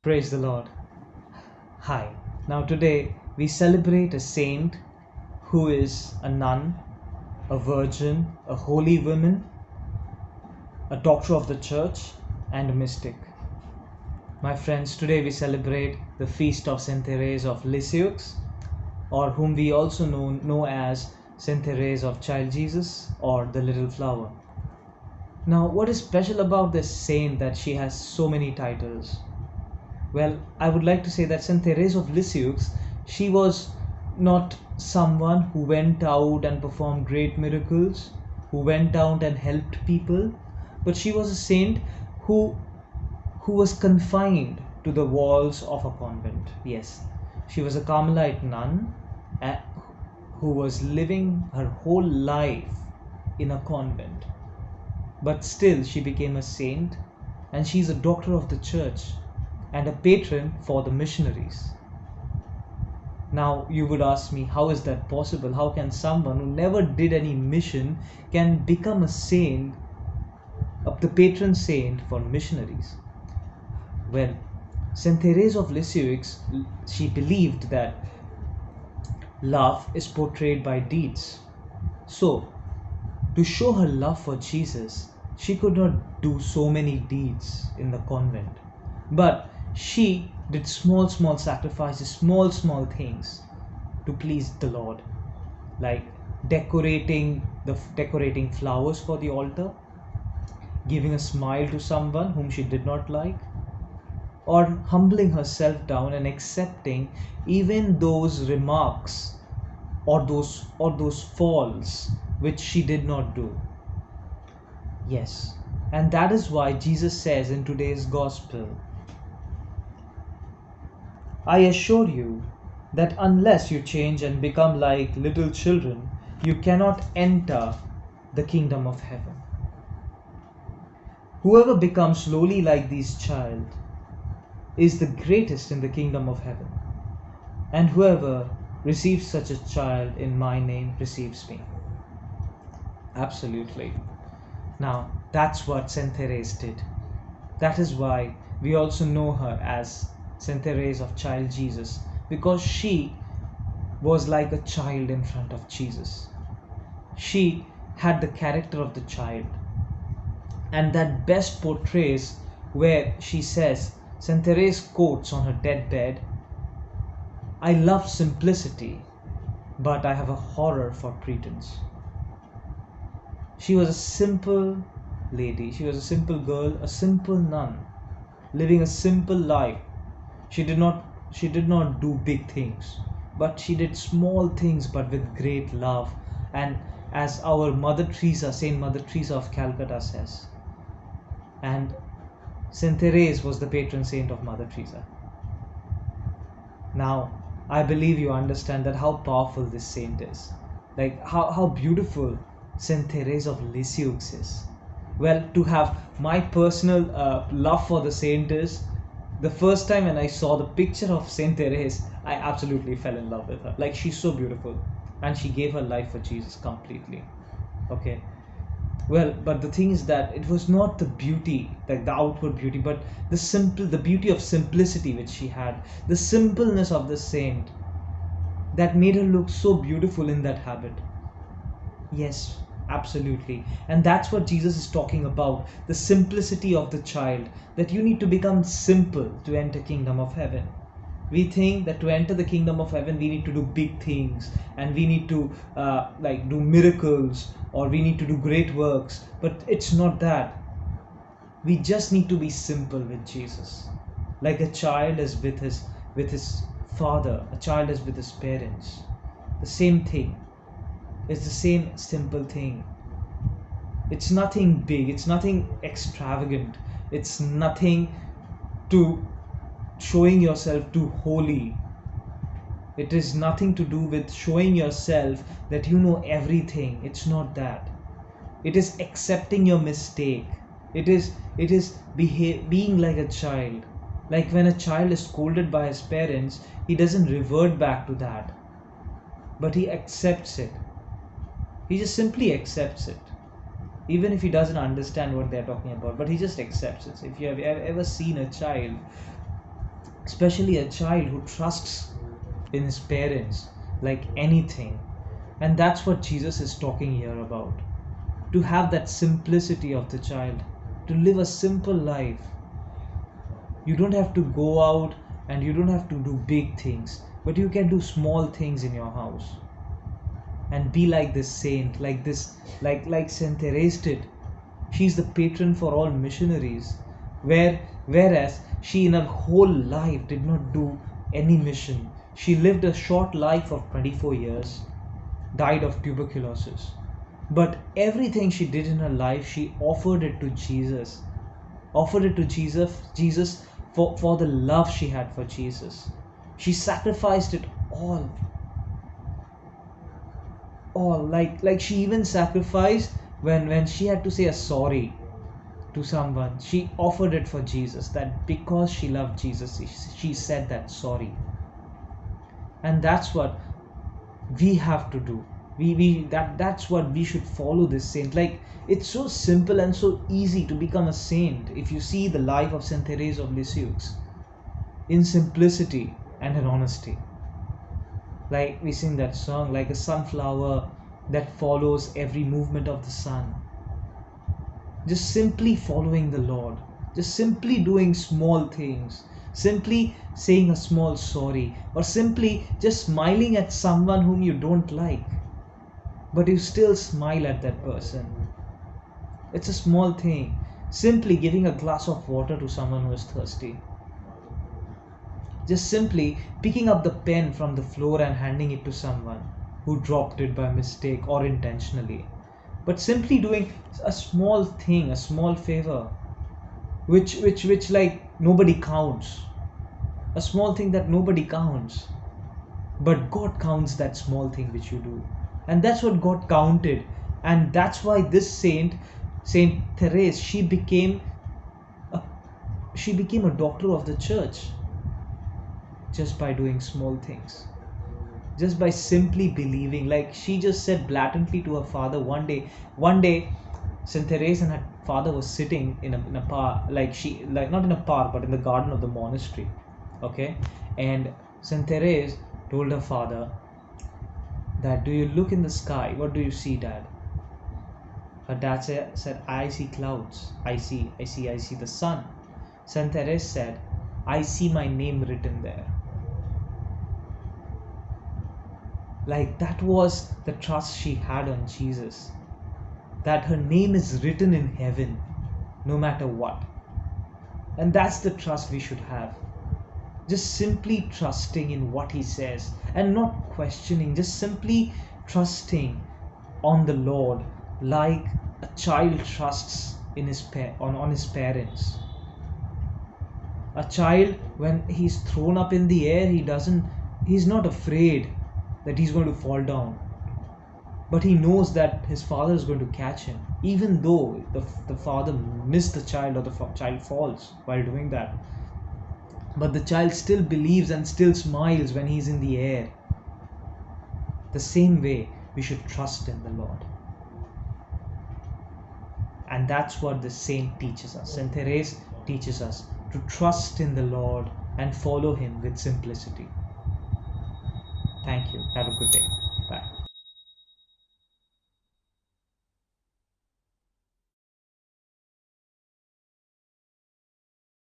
Praise the Lord. Hi. Now today we celebrate a saint who is a nun, a virgin, a holy woman, a doctor of the church, and a mystic. My friends, today we celebrate the feast of St Therese of Lisieux, or whom we also know as St Therese of Child Jesus or the Little Flower. Now, what is special about this saint that she has so many titles? Well, I would like to say that St. Therese of Lisieux, she was not someone who went out and performed great miracles, who went out and helped people, but she was a saint who was confined to the walls of a convent. Yes, she was a Carmelite nun who was living her whole life in a convent. But still she became a saint, and she's a doctor of the church and a patron for the missionaries. Now you would ask me, how is that possible? How can someone who never did any mission can become a saint, the patron saint for missionaries? Well, St. Therese of Lisieux, she believed that love is portrayed by deeds. So, to show her love for Jesus, she could not do so many deeds in the convent. But she did small sacrifices, small things to please the Lord, like decorating flowers for the altar, giving a smile to someone whom she did not like, or humbling herself down and accepting even those remarks or those faults which she did not do. Yes, and that is why Jesus says in today's gospel, I assure you that unless you change and become like little children, you cannot enter the kingdom of heaven. Whoever becomes lowly like this child is the greatest in the kingdom of heaven. And whoever receives such a child in my name receives me. Absolutely. Now, that's what St. Therese did. That is why we also know her as St. Therese of Child Jesus, because she was like a child in front of Jesus. She had the character of the child, and that best portrays where she says, St. Therese quotes on her deathbed, I love simplicity, but I have a horror for pretense. She was a simple lady, she was a simple girl, a simple nun, living a simple life. She did not do big things, but she did small things but with great love. And as our Mother Teresa, Saint Mother Teresa of Calcutta says, and Saint Therese was the patron saint of Mother Teresa. Now, I believe you understand that how powerful this saint is. Like how beautiful Saint Therese of Lisieux is. Well, to have my personal love for the saint is, the first time when I saw the picture of St. Therese, I absolutely fell in love with her. Like, she's so beautiful, and she gave her life for Jesus completely. Okay. Well, but the thing is that it was not the beauty, like the outward beauty, but the beauty of simplicity which she had, the simpleness of the saint that made her look so beautiful in that habit. Yes, absolutely. And that's what Jesus is talking about, the simplicity of the child, that you need to become simple to enter kingdom of heaven. We think that to enter the kingdom of heaven we need to do big things, and we need to do miracles, or we need to do great works, but it's not that. We just need to be simple with Jesus, like a child is with his father, a child is with his parents. The same thing. It's the same simple thing. It's nothing big, it's nothing extravagant, it's nothing to showing yourself too holy. It is nothing to do with showing yourself that you know everything. It's not that. It is accepting your mistake. It is being like a child. Like when a child is scolded by his parents, he doesn't revert back to that, but he accepts it. He just simply accepts it, even if he doesn't understand what they're talking about, but he just accepts it. If you have ever seen a child especially a child who trusts in his parents like anything. And that's what Jesus is talking here about. To have that simplicity of the child, to live a simple life. You don't have to go out and you don't have to do big things, but you can do small things in your house and be like this saint, like St Therese did. She's the patron for all missionaries, whereas she in her whole life did not do any mission. She lived a short life of 24 years, died of tuberculosis, but everything she did in her life, she offered it to Jesus, Jesus for the love she had for Jesus. She sacrificed it all, like she even sacrificed when she had to say a sorry to someone. She offered it for Jesus, that because she loved Jesus, she said that sorry. And that's what we have to do. That's what we should follow, this saint. Like, it's so simple and so easy to become a saint if you see the life of St Therese of Lisieux, in simplicity and in honesty. Like we sing that song, like a sunflower that follows every movement of the sun. Just simply following the Lord, just simply doing small things, simply saying a small sorry, or simply just smiling at someone whom you don't like, but you still smile at that person. It's a small thing. Simply giving a glass of water to someone who is thirsty. Just simply picking up the pen from the floor and handing it to someone who dropped it by mistake or intentionally. But simply doing a small thing, a small favor, which like nobody counts. A small thing that nobody counts. But God counts that small thing which you do. And that's what God counted. And that's why this Saint Therese, she became a doctor of the church, just by doing small things, just by simply believing. Like she just said blatantly to her father one day, St Therese and her father was sitting in a park, like not in a park but in the garden of the monastery, okay? And St Therese told her father that, "Do you look in the sky? What do you see, Dad?" Her dad said, "I see clouds. I see the sun." St Therese said, "I see my name written there." Like, that was the trust she had on Jesus, that her name is written in heaven no matter what. And that's the trust we should have. Just simply trusting in what he says and not questioning, just simply trusting on the Lord, like a child trusts in on his parents. A child, when he's thrown up in the air, he's not afraid that he's going to fall down, but he knows that his father is going to catch him, even though the father missed the child, or the child falls while doing that. But the child still believes and still smiles when he's in the air. The same way we should trust in the Lord. And that's what the saint teaches us. St Therese teaches us to trust in the Lord and follow him with simplicity. Thank you. Have a good day.